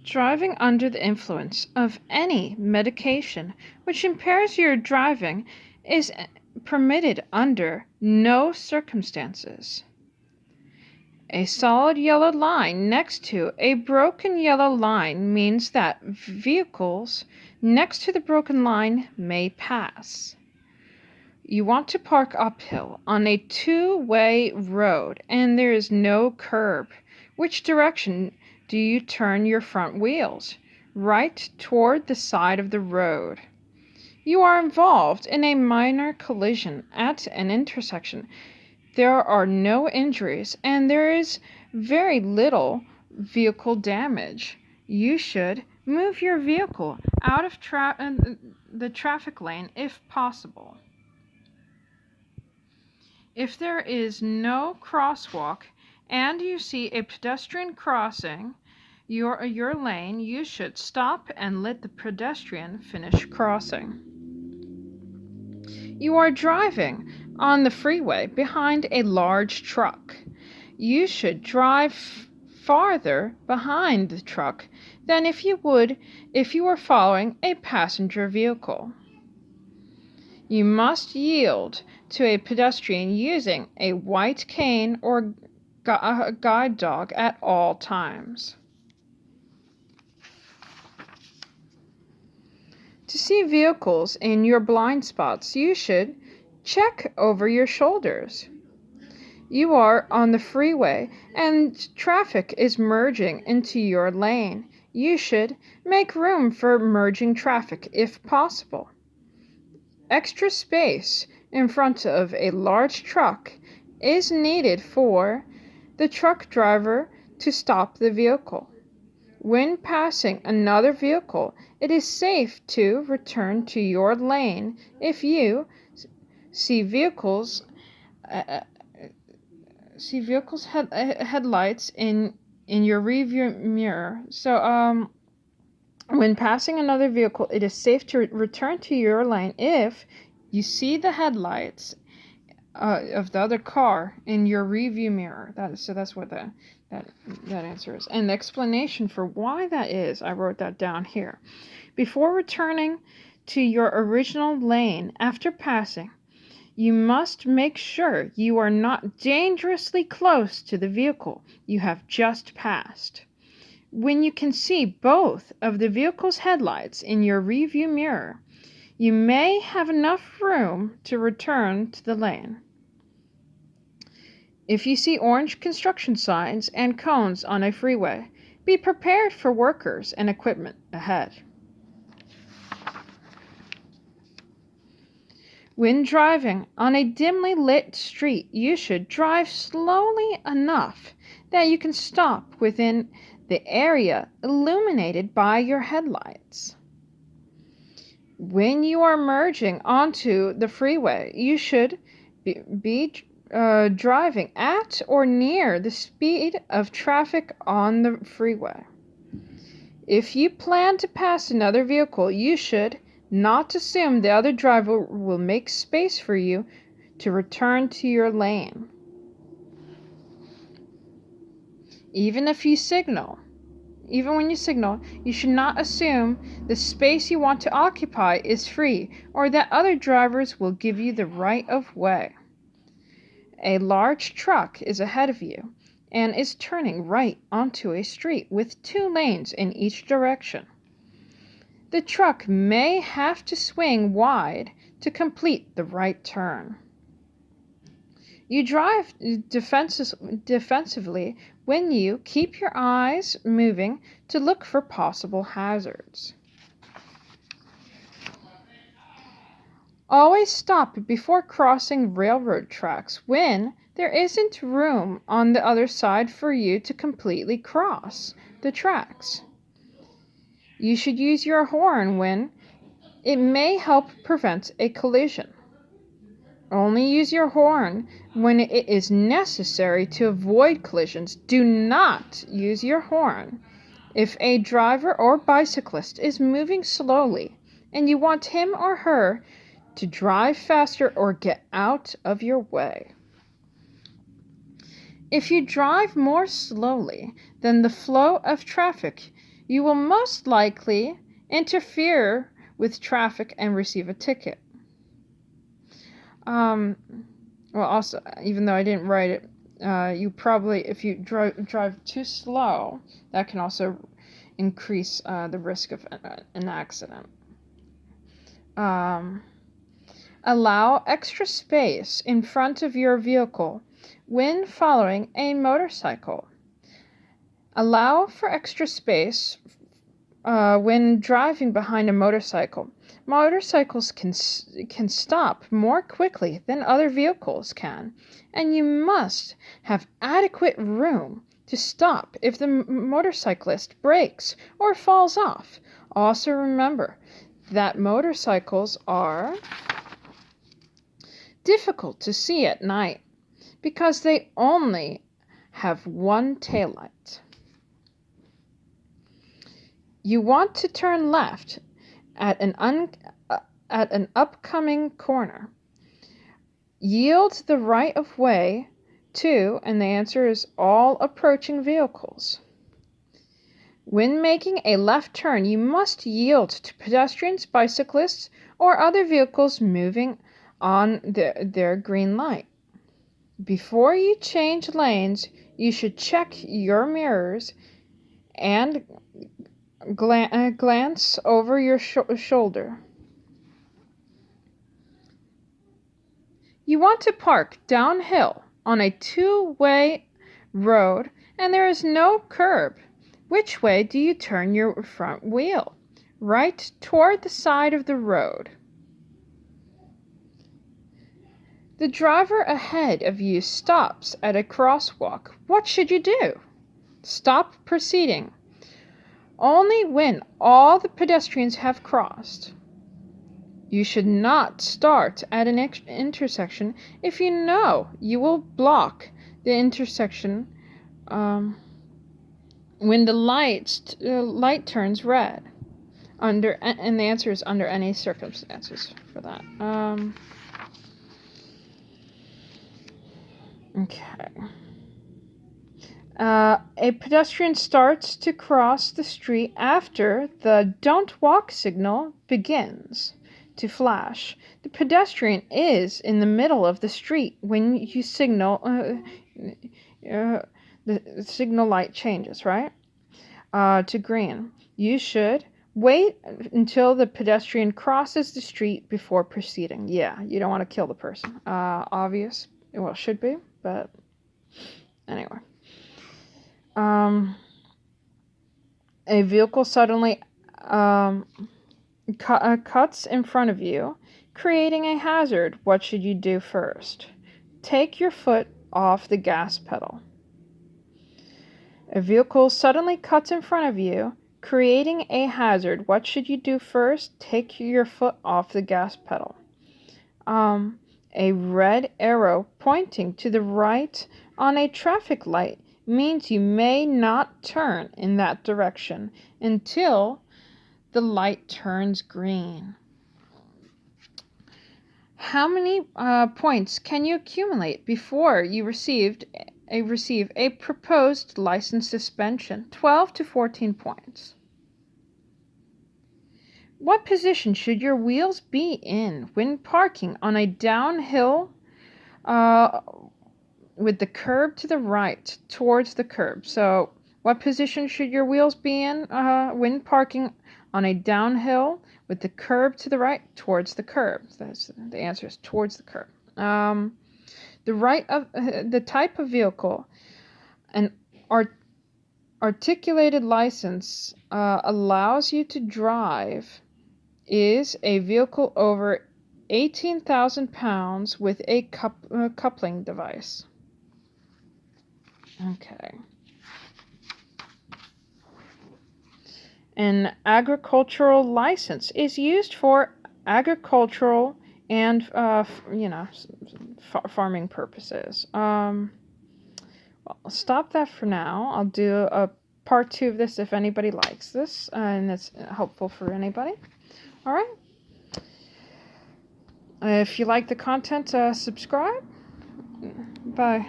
Driving under the influence of any medication which impairs your driving is permitted under no circumstances. A solid yellow line next to a broken yellow line means that vehicles next to the broken line may pass. You want to park uphill on a two-way road and there is no curb. Which direction do you turn your front wheels? Right toward the side of the road. You are involved in a minor collision at an intersection. There are no injuries and there is very little vehicle damage. You should move your vehicle out of the traffic lane if possible. If there is no crosswalk and you see a pedestrian crossing your lane, you should stop and let the pedestrian finish crossing. You are driving on the freeway behind a large truck. You should drive farther behind the truck than if you would if you were following a passenger vehicle. You must yield to a pedestrian using a white cane or guide dog at all times. To see vehicles in your blind spots, you should check over your shoulders. You are on the freeway and traffic is merging into your lane. You should make room for merging traffic if possible. Extra space in front of a large truck is needed for the truck driver to stop the vehicle. When passing another vehicle, it is safe to return to your lane if you see vehicles headlights in your rearview mirror. So when passing another vehicle, it is safe to return to your lane if you see the headlights of the other car in your rearview mirror. That's what that answer is. And the explanation for why that is, I wrote that down here. Before returning to your original lane after passing, you must make sure you are not dangerously close to the vehicle you have just passed. When you can see both of the vehicle's headlights in your rearview mirror, you may have enough room to return to the lane. If you see orange construction signs and cones on a freeway, be prepared for workers and equipment ahead. When driving on a dimly lit street, you should drive slowly enough that you can stop within the area illuminated by your headlights. When you are merging onto the freeway, you should be driving at or near the speed of traffic on the freeway. If you plan to pass another vehicle, you should not assume the other driver will make space for you to return to your lane. Even when you signal, you should not assume the space you want to occupy is free or that other drivers will give you the right of way. A large truck is ahead of you and is turning right onto a street with two lanes in each direction. The truck may have to swing wide to complete the right turn. You drive defensively when you keep your eyes moving to look for possible hazards. Always stop before crossing railroad tracks when there isn't room on the other side for you to completely cross the tracks. You should use your horn when it may help prevent a collision. Only use your horn when it is necessary to avoid collisions. Do not use your horn if a driver or bicyclist is moving slowly and you want him or her to drive faster or get out of your way. If you drive more slowly than the flow of traffic, you will most likely interfere with traffic and receive a ticket. Well, also, even though I didn't write it, you probably, if you drive too slow, that can also increase the risk of an accident. Allow extra space in front of your vehicle when following a motorcycle. Allow for extra space when driving behind a motorcycle. Motorcycles can stop more quickly than other vehicles can, and you must have adequate room to stop if the motorcyclist brakes or falls off. Also remember that motorcycles are difficult to see at night because they only have one taillight. You want to turn left at an upcoming corner. Yield the right of way to, and the answer is all approaching vehicles. When making a left turn, you must yield to pedestrians, bicyclists, or other vehicles moving on their green light. Before you change lanes, you should check your mirrors and glance over your shoulder. You want to park downhill on a two-way road and there is no curb. Which way do you turn your front wheel? Right toward the side of the road. The driver ahead of you stops at a crosswalk. What should you do? Stop proceeding only when all the pedestrians have crossed. You should not start at an intersection if you know you will block the intersection when the light turns red. And the answer is under any circumstances for that. Okay. A pedestrian starts to cross the street after the don't walk signal begins to flash. The pedestrian is in the middle of the street when you signal, the signal light changes, right? To green. You should wait until the pedestrian crosses the street before proceeding. Yeah, you don't want to kill the person. Obvious. Well, it should be, but anyway. A vehicle suddenly cuts in front of you, creating a hazard. What should you do first? Take your foot off the gas pedal. A vehicle suddenly cuts in front of you, creating a hazard. What should you do first? Take your foot off the gas pedal. A red arrow pointing to the right on a traffic light means you may not turn in that direction until the light turns green. How many points can you accumulate before you receive a proposed license suspension? 12 to 14 points. What position should your wheels be in when parking on a downhill with the curb to the right towards the curb? So what position should your wheels be in when parking on a downhill with the curb to the right towards the curb? The answer is towards the curb. The type of vehicle, an articulated license allows you to drive, is a vehicle over 18,000 pounds with a coupling device. Okay. An agricultural license is used for agricultural and farming purposes. Well, I'll stop that for now. I'll do a part 2 of this if anybody likes this, and it's helpful for anybody. All right. If you like the content, subscribe. Bye.